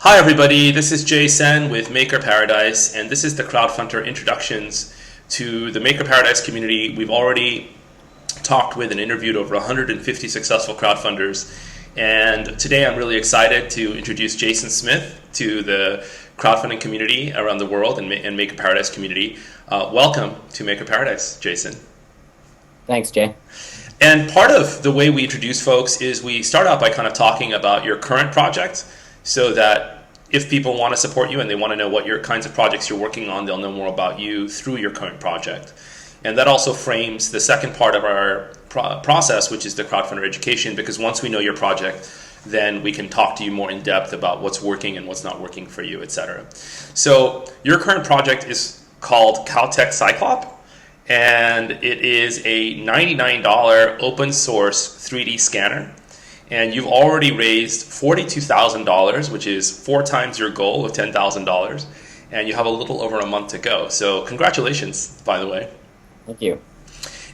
Hi everybody, this is Jay Sen with Maker Paradise, and this is the crowdfunder introductions to the Maker Paradise community. We've already talked with and interviewed over 150 successful crowdfunders, and today I'm really excited to introduce Jason Smith to the crowdfunding community around the world and Maker Paradise community. Welcome to Maker Paradise, Jason. Thanks, Jay. And part of the way we introduce folks is we start out by kind of talking about your current project, so that if people want to support you and they want to know what your kinds of projects you're working on, they'll know more about you through your current project. And that also frames the second part of our process, which is the crowdfunder education, because once we know your project, then we can talk to you more in depth about what's working and what's not working for you, etc. So your current project is called CowTech Ciclop, and it is a $99 open source 3D scanner. And you've already raised $42,000, which is 4 times your goal of $10,000, and you have a little over a month to go. So congratulations, by the way. Thank you.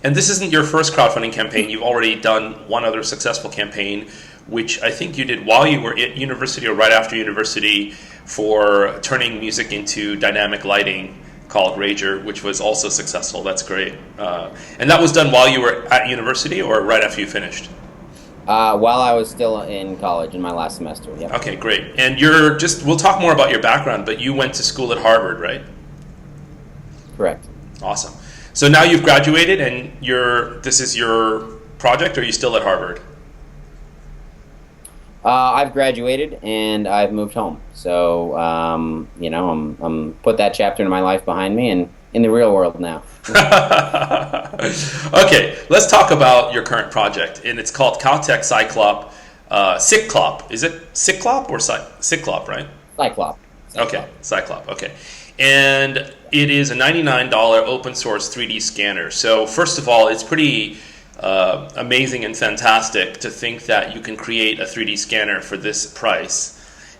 And this isn't your first crowdfunding campaign. You've already done one other successful campaign, which I think you did while you were at university or right after university, for turning music into dynamic lighting, called Rager, which was also successful. That's great. And that was done while you were at university or right after you finished? While I was still in college in my last semester, yeah. Okay, great. And we'll talk more about your background, but you went to school at Harvard, right? Correct. Awesome. So now you've graduated and this is your project, or are you still at Harvard? I've graduated and I've moved home. So, I'm put that chapter in my life behind me and in the real world now. Okay, let's talk about your current project, and it's called CowTech Ciclop. Ciclop, is it Ciclop or Ciclop, right? Ciclop. Okay, Ciclop, okay. And it is a $99 open source 3D scanner. So first of all, it's pretty amazing and fantastic to think that you can create a 3D scanner for this price.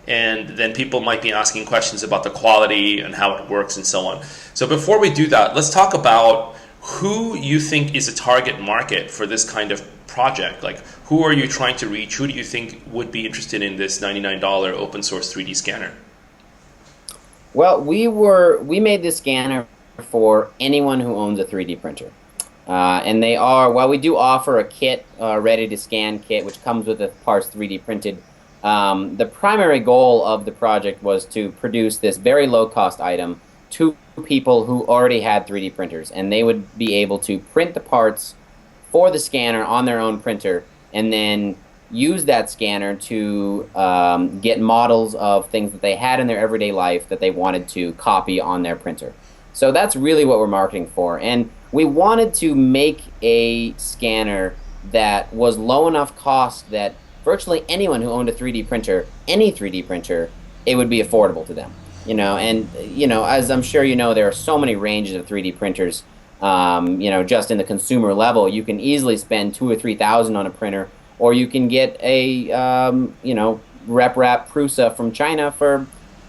And then people might be asking questions about the quality and how it works and so on. So before we do that, let's talk about who you think is a target market for this kind of project. Like, who are you trying to reach? Who do you think would be interested in this $99 open source 3D scanner? Well, we made this scanner for anyone who owns a 3D printer. And while we do offer a kit, ready to scan kit, which comes with the parts 3D printed, the primary goal of the project was to produce this very low-cost item to people who already had 3D printers, and they would be able to print the parts for the scanner on their own printer and then use that scanner to get models of things that they had in their everyday life that they wanted to copy on their printer. So that's really what we're marketing for, and we wanted to make a scanner that was low enough cost that virtually anyone who owned a 3D printer, any 3D printer, it would be affordable to them. As I'm sure you know, there are so many ranges of 3D printers. Just in the consumer level, you can easily spend $2,000 or $3,000 on a printer, or you can get a RepRap Prusa from China for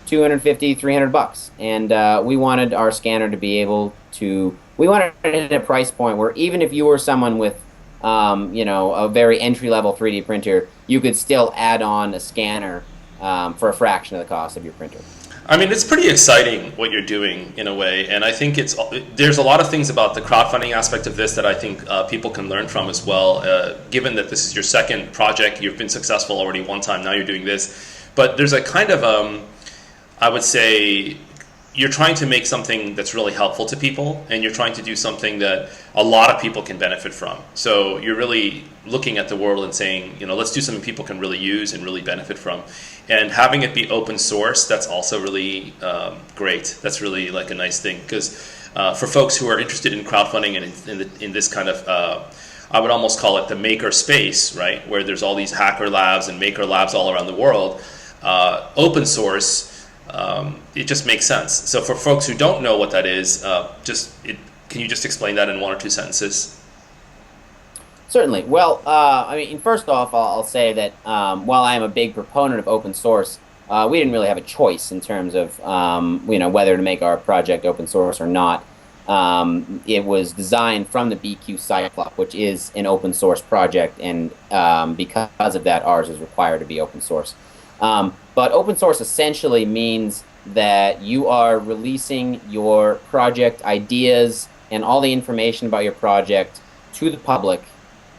$250, $300. And we wanted our scanner to be able to. We wanted it at a price point where even if you were someone with a very entry-level 3D printer, you could still add on a scanner for a fraction of the cost of your printer. I mean, it's pretty exciting what you're doing in a way, and I think there's a lot of things about the crowdfunding aspect of this that I think people can learn from as well, given that this is your second project. You've been successful already one time, now you're doing this. But there's a kind of, I would say, you're trying to make something that's really helpful to people, and you're trying to do something that a lot of people can benefit from. So you're really looking at the world and saying, let's do something people can really use and really benefit from. And having it be open source, that's also really great. That's really like a nice thing, because for folks who are interested in crowdfunding and in this kind of, I would almost call it the maker space, right? Where there's all these hacker labs and maker labs all around the world, open source, it just makes sense. So for folks who don't know what that is, can you just explain that in 1 or 2 sentences? Certainly. Well, first off, I'll say that while I am a big proponent of open source, we didn't really have a choice in terms of whether to make our project open source or not. It was designed from the BQ Ciclop, which is an open source project, and because of that, ours is required to be open source. But open source essentially means that you are releasing your project ideas and all the information about your project to the public,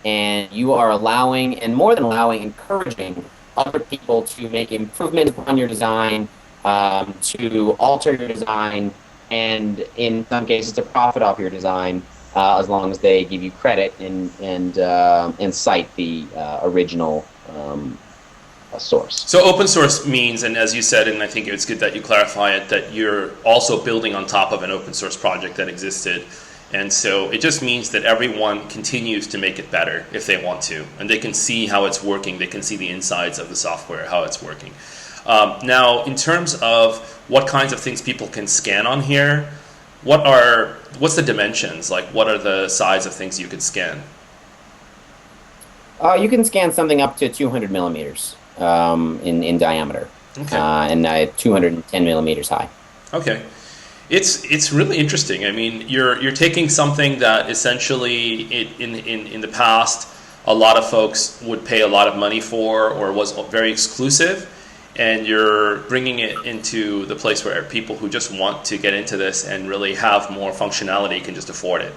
and you are allowing, and more than allowing, encouraging other people to make improvements on your design, to alter your design, and in some cases to profit off your design, as long as they give you credit and cite the original source. So open source means, and as you said, and I think it's good that you clarify it, that you're also building on top of an open source project that existed. And so it just means that everyone continues to make it better if they want to, and they can see how it's working. They can see the insides of the software, how it's working. Now, in terms of what kinds of things people can scan on here, what's the dimensions? Like, what are the size of things you could scan? You can scan something up to 200 millimeters in diameter, Okay. and 210 millimeters high. Okay. It's really interesting. I mean, you're taking something that essentially in the past a lot of folks would pay a lot of money for or was very exclusive, and you're bringing it into the place where people who just want to get into this and really have more functionality can just afford it,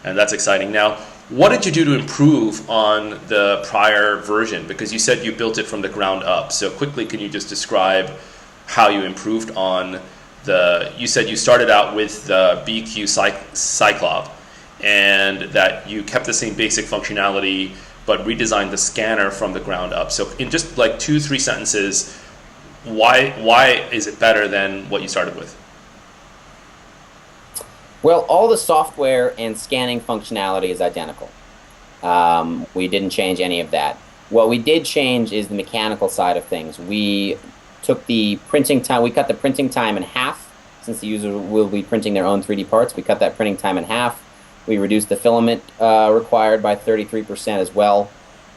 and that's exciting. Now, what did you do to improve on the prior version? Because you said you built it from the ground up. So quickly, can you just describe how you improved on you said you started out with the BQ Ciclop, and that you kept the same basic functionality but redesigned the scanner from the ground up. So in just like 2-3 sentences, why is it better than what you started with? Well, all the software and scanning functionality is identical. We didn't change any of that. What we did change is the mechanical side of things. We took the printing time, we cut the printing time in half. Since the user will be printing their own 3D parts, we cut that printing time in half. We reduced the filament required by 33% as well.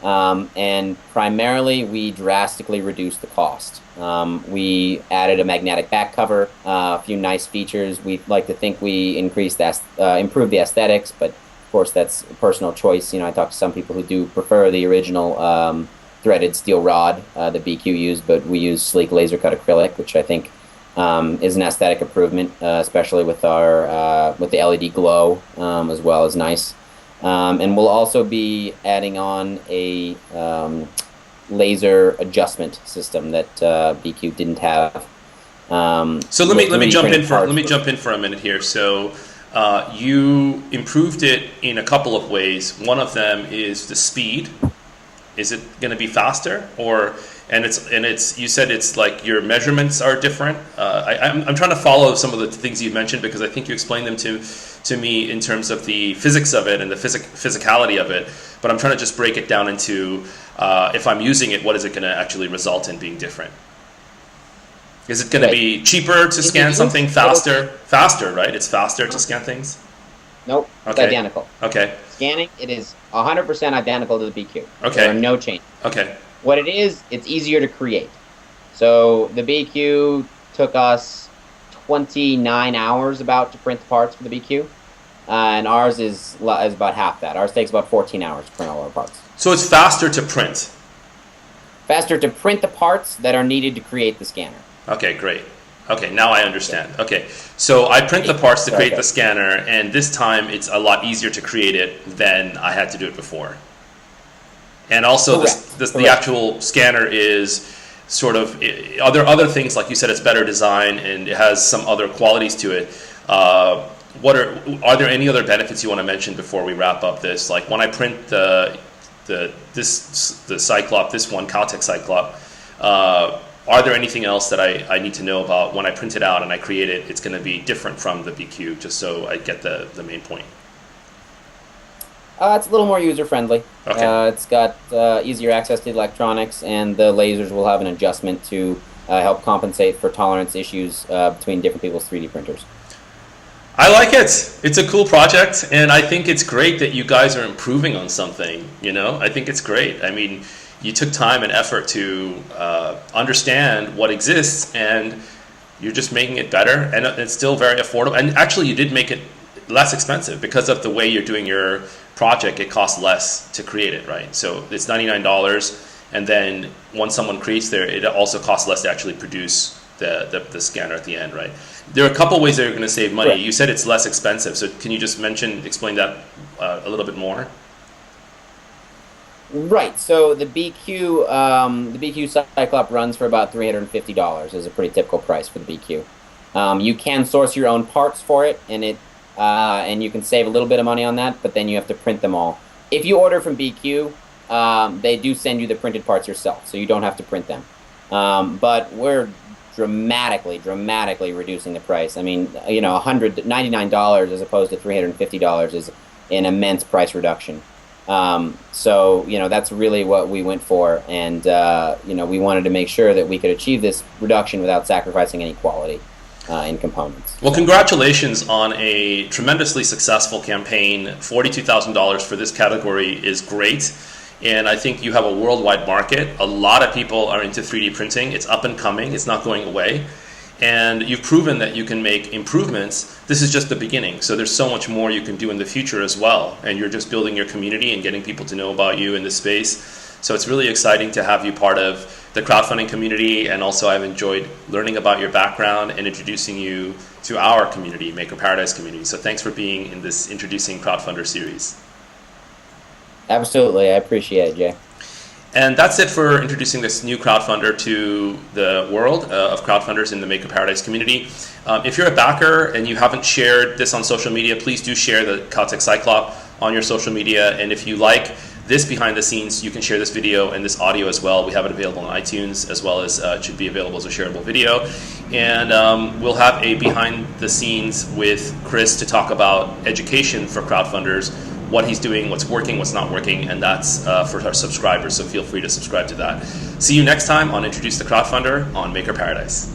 And primarily, we drastically reduced the cost. We added a magnetic back cover, a few nice features. We like to think we improved the aesthetics, but of course that's a personal choice. You know, I talked to some people who do prefer the original threaded steel rod that BQ used, but we use sleek laser cut acrylic, which I think is an aesthetic improvement, especially with our with the LED glow, as well as nice. And we'll also be adding on a laser adjustment system that BQ didn't have. So let me jump in for a minute here. So you improved it in a couple of ways. One of them is the speed. Is it going to be faster, and it's you said it's like your measurements are different. I'm trying to follow some of the things you mentioned because I think you explained them to me in terms of the physics of it and the physicality of it. But I'm trying to just break it down into if I'm using it, what is it going to actually result in being different? Is it going to be cheaper to scan something faster? Faster, right? It's faster to scan things? Nope, it's identical. Okay. Scanning, it is 100% identical to the BQ. Okay. There are no changes. Okay. What it is, it's easier to create. So the BQ took us 29 hours about to print the parts for the BQ, and ours is about half that. Ours takes about 14 hours to print all our parts. So it's faster to print? Faster to print the parts that are needed to create the scanner. Okay, great. Okay, now I understand. Okay, so I print the parts to create the scanner, and this time it's a lot easier to create it than I had to do it before. And also, the actual scanner is sort of other things, like you said, it's better design and it has some other qualities to it. Are there any other benefits you want to mention before we wrap up this? Like when I print the Ciclop, this one, CowTech Ciclop. Are there anything else that I need to know about when I print it out and I create it? It's going to be different from the BQ, just so I get the main point. It's a little more user-friendly. Okay. It's got easier access to electronics, and the lasers will have an adjustment to help compensate for tolerance issues between different people's 3D printers. I like it. It's a cool project, and I think it's great that you guys are improving on something. You know, I think it's great. I mean, you took time and effort to understand what exists, and you're just making it better, and it's still very affordable. And actually, you did make it less expensive because of the way you're doing your project. It costs less to create it, right? So it's $99, and then once someone creates there, it also costs less to actually produce the scanner at the end, right? There are a couple ways that you're going to save money. Right. You said it's less expensive, so can you just explain that a little bit more? Right. So the BQ Cyclop runs for about $350. Is a pretty typical price for the BQ. You can source your own parts for it, and you can save a little bit of money on that, but then you have to print them all. If you order from BQ, they do send you the printed parts yourself, so you don't have to print them. But we're dramatically reducing the price. I mean, $199 as opposed to $350 is an immense price reduction. So that's really what we went for, and we wanted to make sure that we could achieve this reduction without sacrificing any quality in components. Well, congratulations on a tremendously successful campaign. $42,000 for this category is great. And I think you have a worldwide market. A lot of people are into 3D printing. It's up and coming. It's not going away. And you've proven that you can make improvements. This is just the beginning. So there's so much more you can do in the future as well. And you're just building your community and getting people to know about you in this space. So it's really exciting to have you part of the crowdfunding community. And also I've enjoyed learning about your background and introducing you to our community, Maker Paradise community. So thanks for being in this Introducing Crowdfunder series. Absolutely. I appreciate it, Jay. And that's it for introducing this new crowdfunder to the world of crowdfunders in the Maker Paradise community. If you're a backer and you haven't shared this on social media, please do share the CowTech Ciclop on your social media. And if you like this behind the scenes, you can share this video and this audio as well. We have it available on iTunes, as well as it should be available as a shareable video. And we'll have a behind the scenes with Chris to talk about education for crowdfunders, what he's doing, what's working, what's not working, and that's for our subscribers, so feel free to subscribe to that. See you next time on Introduce the Crowdfunder on Maker Paradise.